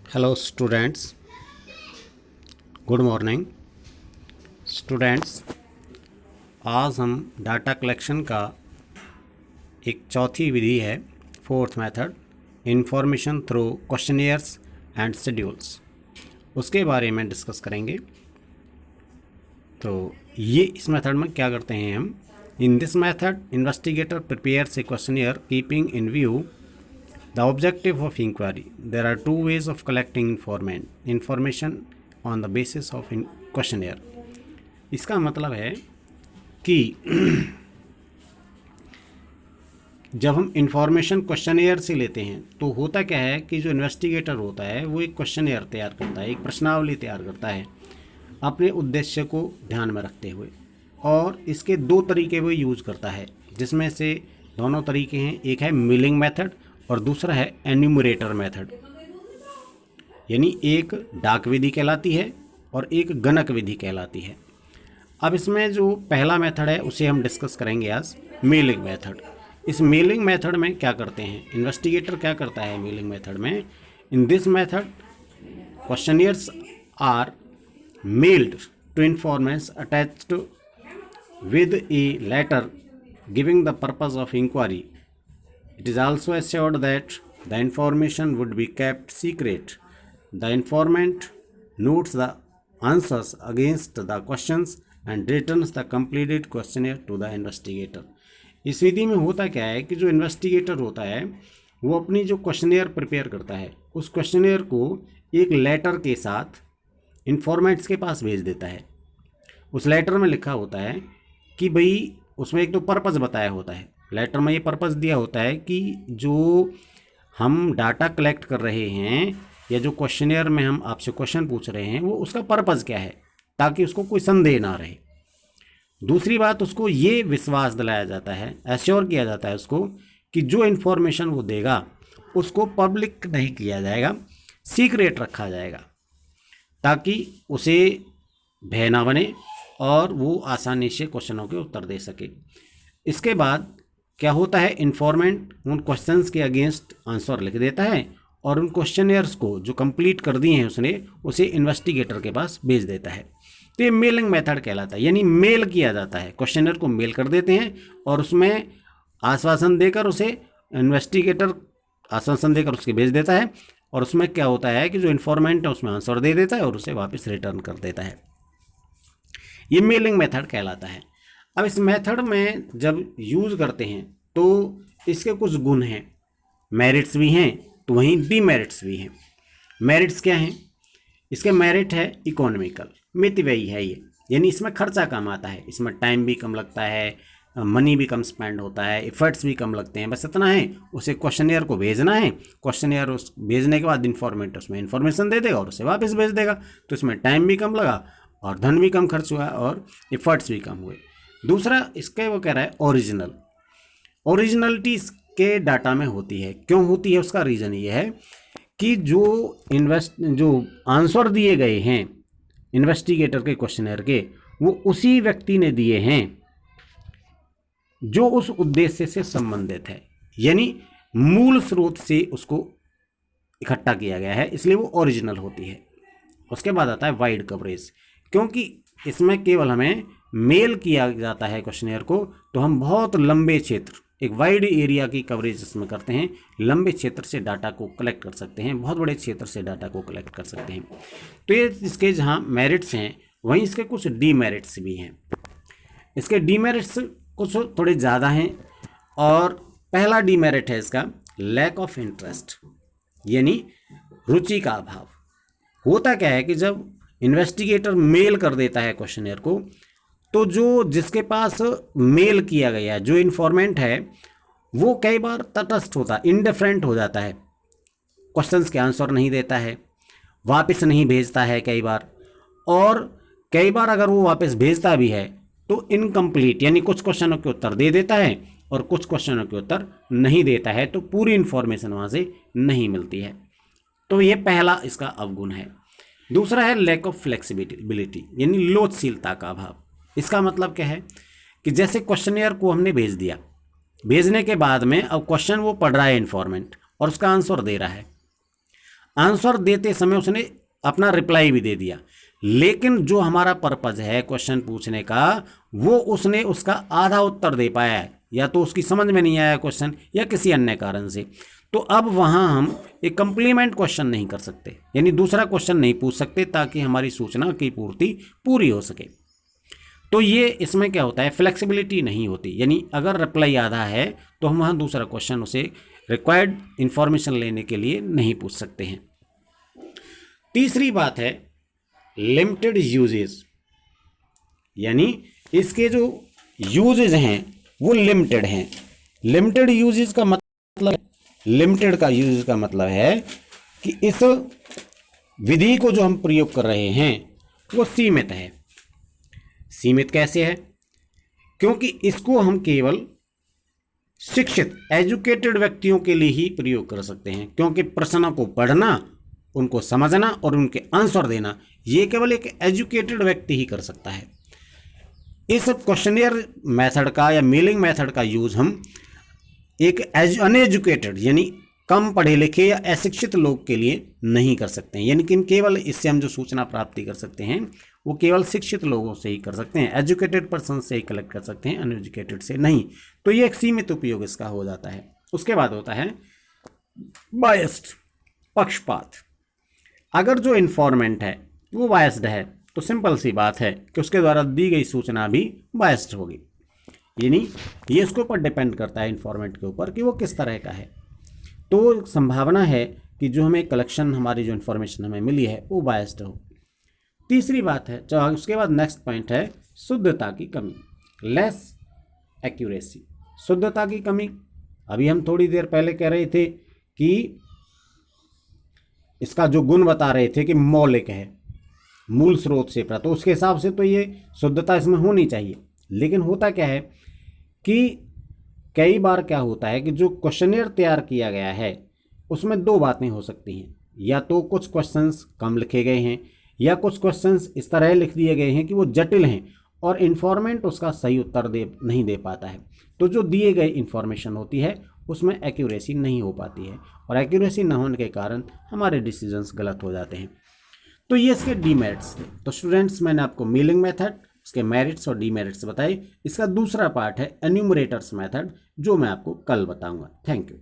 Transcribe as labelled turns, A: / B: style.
A: Hello students, good morning students. आज हम data collection का एक चौथी विधि है, fourth method, information through questionnaires and schedules, उसके बारे में डिस्कस करेंगे। तो ये इस मेथड में क्या करते हैं हम? इन this method investigator prepares A questionnaire keeping in view the objective of inquiry. There are two ways of collecting information on the basis of questionnaire. इसका मतलब है कि जब हम इंफॉर्मेशन क्वेश्चनेयर से लेते हैं तो होता क्या है कि जो इन्वेस्टिगेटर होता है वो एक क्वेश्चनेयर तैयार करता है, एक प्रश्नावली तैयार करता है अपने उद्देश्य को ध्यान में रखते हुए, और इसके दो तरीके वो यूज़ करता है, जिसमें से दोनों तरीके हैं, एक है मिलिंग मेथड और दूसरा है एन्यूमरेटर मेथड। यानी एक डाक विधि कहलाती है और एक गणक विधि कहलाती है। अब इसमें जो पहला मेथड है उसे हम डिस्कस करेंगे आज, मेलिंग मेथड। इस मेलिंग मेथड में क्या करते हैं, इन्वेस्टिगेटर क्या करता है मेलिंग मेथड में? In this method questionnaires are mailed to informants attached with a letter giving the purpose of inquiry. It is also assured that the information would be kept secret. The informant notes the answers against the questions and returns the completed questionnaire to the investigator. इस विधि में होता क्या है कि जो investigator होता है वो अपनी जो क्वेश्चनेयर प्रिपेयर करता है उस क्वेश्चनेयर को एक लेटर के साथ इन्फॉर्मेंट्स के पास भेज देता है। उस लेटर में लिखा होता है कि भाई, उसमें एक तो पर्पज़ बताया होता है, लेटर में ये पर्पस दिया होता है कि जो हम डाटा कलेक्ट कर रहे हैं या जो क्वेश्चनियर में हम आपसे क्वेश्चन पूछ रहे हैं वो उसका पर्पस क्या है, ताकि उसको कोई संदेह ना रहे। दूसरी बात, उसको ये विश्वास दिलाया जाता है, एश्योर किया जाता है उसको कि जो इन्फॉर्मेशन वो देगा उसको पब्लिक नहीं किया जाएगा, सीक्रेट रखा जाएगा, ताकि उसे भय ना बने और वो आसानी से क्वेश्चनों के उत्तर दे सके। इसके बाद क्या होता है, इन्फॉर्मेंट उन क्वेश्चंस के अगेंस्ट आंसर लिख देता है और उन क्वेश्चनियर्स को जो कंप्लीट कर दिए हैं उसने उसे इन्वेस्टिगेटर के पास भेज देता है। तो ये मेलिंग मेथड कहलाता है, यानी मेल किया जाता है, क्वेश्चनियर को मेल कर देते हैं और उसमें आश्वासन देकर उसे इन्वेस्टिगेटर आश्वासन देकर उसके भेज देता है, और उसमें क्या होता है कि जो इन्फॉर्मेंट है उसमें आंसर दे देता है और उसे वापस रिटर्न कर देता है। ये मेलिंग मेथड कहलाता है। अब इस मेथड में जब यूज़ करते हैं तो इसके कुछ गुण हैं, मेरिट्स भी हैं तो वहीं डीमेरिट्स भी हैं। मेरिट्स क्या हैं? इसके मेरिट है इकोनॉमिकल, मितव्ययी है ये, यानी इसमें खर्चा कम आता है, इसमें टाइम भी कम लगता है, मनी भी कम स्पेंड होता है, एफर्ट्स भी कम लगते हैं। बस इतना है, उसे क्वेश्चनियर को भेजना है, क्वेश्चनियर उस भेजने के बाद इन्फॉर्मेंट उसमें इन्फॉर्मेशन दे देगा और उसे वापस भेज देगा। तो इसमें टाइम भी कम लगा और धन भी कम खर्च हुआ और एफर्ट्स भी कम हुए। दूसरा इसके वो कह रहा है ओरिजिनलिटी इसके डाटा में होती है। क्यों होती है? उसका रीज़न ये है कि जो आंसर दिए गए हैं इन्वेस्टिगेटर के क्वेश्चनर के, वो उसी व्यक्ति ने दिए हैं जो उस उद्देश्य से संबंधित है, यानी मूल स्रोत से उसको इकट्ठा किया गया है, इसलिए वो ओरिजिनल होती है। उसके बाद आता है वाइड कवरेज, क्योंकि इसमें केवल हमें मेल किया जाता है क्वेश्चनियर को, तो हम बहुत लंबे क्षेत्र, एक वाइड एरिया की कवरेज इसमें करते हैं, लंबे क्षेत्र से डाटा को कलेक्ट कर सकते हैं, बहुत बड़े क्षेत्र से डाटा को कलेक्ट कर सकते हैं। तो ये इसके जहाँ मेरिट्स हैं वहीं इसके कुछ डीमेरिट्स भी हैं। इसके डीमेरिट्स कुछ थोड़े ज़्यादा हैं, और पहला डीमेरिट है इसका लैक ऑफ इंटरेस्ट, यानी रुचि का अभाव। होता क्या है कि जब इन्वेस्टिगेटर मेल कर देता है क्वेश्चनियर को, तो जो जिसके पास मेल किया गया है, जो इन्फॉर्मेंट है, वो कई बार तटस्थ होता है, इनडिफरेंट हो जाता है, क्वेश्चंस के आंसर नहीं देता है, वापस नहीं भेजता है कई बार, और कई बार अगर वो वापस भेजता भी है तो इनकम्प्लीट, यानी कुछ क्वेश्चनों के उत्तर दे देता है और कुछ क्वेश्चनों के उत्तर नहीं देता है, तो पूरी इन्फॉर्मेशन वहाँ से नहीं मिलती है। तो ये पहला इसका अवगुण है। दूसरा है लैक ऑफ फ्लेक्सिबिलिटी, यानी लोचशीलता का अभाव। इसका मतलब क्या है कि जैसे क्वेश्चनियर को हमने भेज दिया, भेजने के बाद में अब क्वेश्चन वो पढ़ रहा है इन्फॉर्मेंट और उसका आंसर दे रहा है। आंसर देते समय उसने अपना रिप्लाई भी दे दिया, लेकिन जो हमारा पर्पज है क्वेश्चन पूछने का, वो उसने उसका आधा उत्तर दे पाया है, या तो उसकी समझ में नहीं आया क्वेश्चन या किसी अन्य कारण से। तो अब वहाँ हम एक कंप्लीमेंट क्वेश्चन नहीं कर सकते, यानी दूसरा क्वेश्चन नहीं पूछ सकते ताकि हमारी सूचना की पूर्ति पूरी हो सके। तो ये इसमें क्या होता है, फ्लेक्सिबिलिटी नहीं होती, यानी अगर रिप्लाई आधा है तो हम वहाँ दूसरा क्वेश्चन उसे रिक्वायर्ड इंफॉर्मेशन लेने के लिए नहीं पूछ सकते हैं। तीसरी बात है लिमिटेड यूजेस, यानी इसके जो यूजेस हैं वो लिमिटेड हैं। लिमिटेड यूजेस का मतलब, लिमिटेड का यूजेस का मतलब है कि इस विधि को जो हम प्रयोग कर रहे हैं वो सीमित है। सीमित कैसे है? क्योंकि इसको हम केवल शिक्षित एजुकेटेड व्यक्तियों के लिए ही प्रयोग कर सकते हैं, क्योंकि प्रश्नों को पढ़ना, उनको समझना और उनके आंसर देना ये केवल एक एजुकेटेड व्यक्ति ही कर सकता है। इस क्वेश्चनियर मेथड का या मेलिंग मेथड का यूज हम एक अनएजुकेटेड यानी कम पढ़े लिखे या अशिक्षित लोग के लिए नहीं कर सकते हैं, यानी कि केवल इससे हम जो सूचना प्राप्ति कर सकते हैं वो केवल शिक्षित लोगों से ही कर सकते हैं, एजुकेटेड पर्सन से ही कलेक्ट कर सकते हैं, अनएजुकेटेड से नहीं। तो ये एक सीमित उपयोग इसका हो जाता है। उसके बाद होता है बायस्ड, पक्षपात। अगर जो इन्फॉर्मेंट है वो बायस्ड है तो सिंपल सी बात है कि उसके द्वारा दी गई सूचना भी बायस्ड होगी, यानी ये इसके ऊपर डिपेंड करता है इन्फॉर्मेंट के ऊपर कि वो किस तरह का है। तो संभावना है कि जो हमें कलेक्शन, हमारी जो इन्फॉर्मेशन हमें मिली है वो बायस्ड हो। तीसरी बात है, जो उसके बाद नेक्स्ट पॉइंट है शुद्धता की कमी, लेस एक्यूरेसी। शुद्धता की कमी, अभी हम थोड़ी देर पहले कह रहे थे कि इसका जो गुण बता रहे थे कि मौलिक है, मूल स्रोत से प्राप्त, तो उसके हिसाब से तो ये शुद्धता इसमें होनी चाहिए। लेकिन होता क्या है कि कई बार क्या होता है कि जो क्वेश्चनियर तैयार किया गया है उसमें दो बातें हो सकती हैं, या तो कुछ क्वेश्चंस कम लिखे गए हैं या कुछ क्वेश्चंस इस तरह लिख दिए गए हैं कि वो जटिल हैं और इन्फॉर्मेंट उसका सही उत्तर नहीं दे पाता है। तो जो दिए गए इन्फॉर्मेशन होती है उसमें एक्यूरेसी नहीं हो पाती है, और एक्यूरेसी न होने के कारण हमारे डिसीजंस गलत हो जाते हैं। तो ये इसके डीमेरिट्स थे। तो स्टूडेंट्स, मैंने आपको मेलिंग मेथड, इसके मेरिट्स और डीमेरिट्स बताए। इसका दूसरा पार्ट है एन्यूमरेटर्स मेथड, जो मैं आपको कल बताऊंगा। Thank you.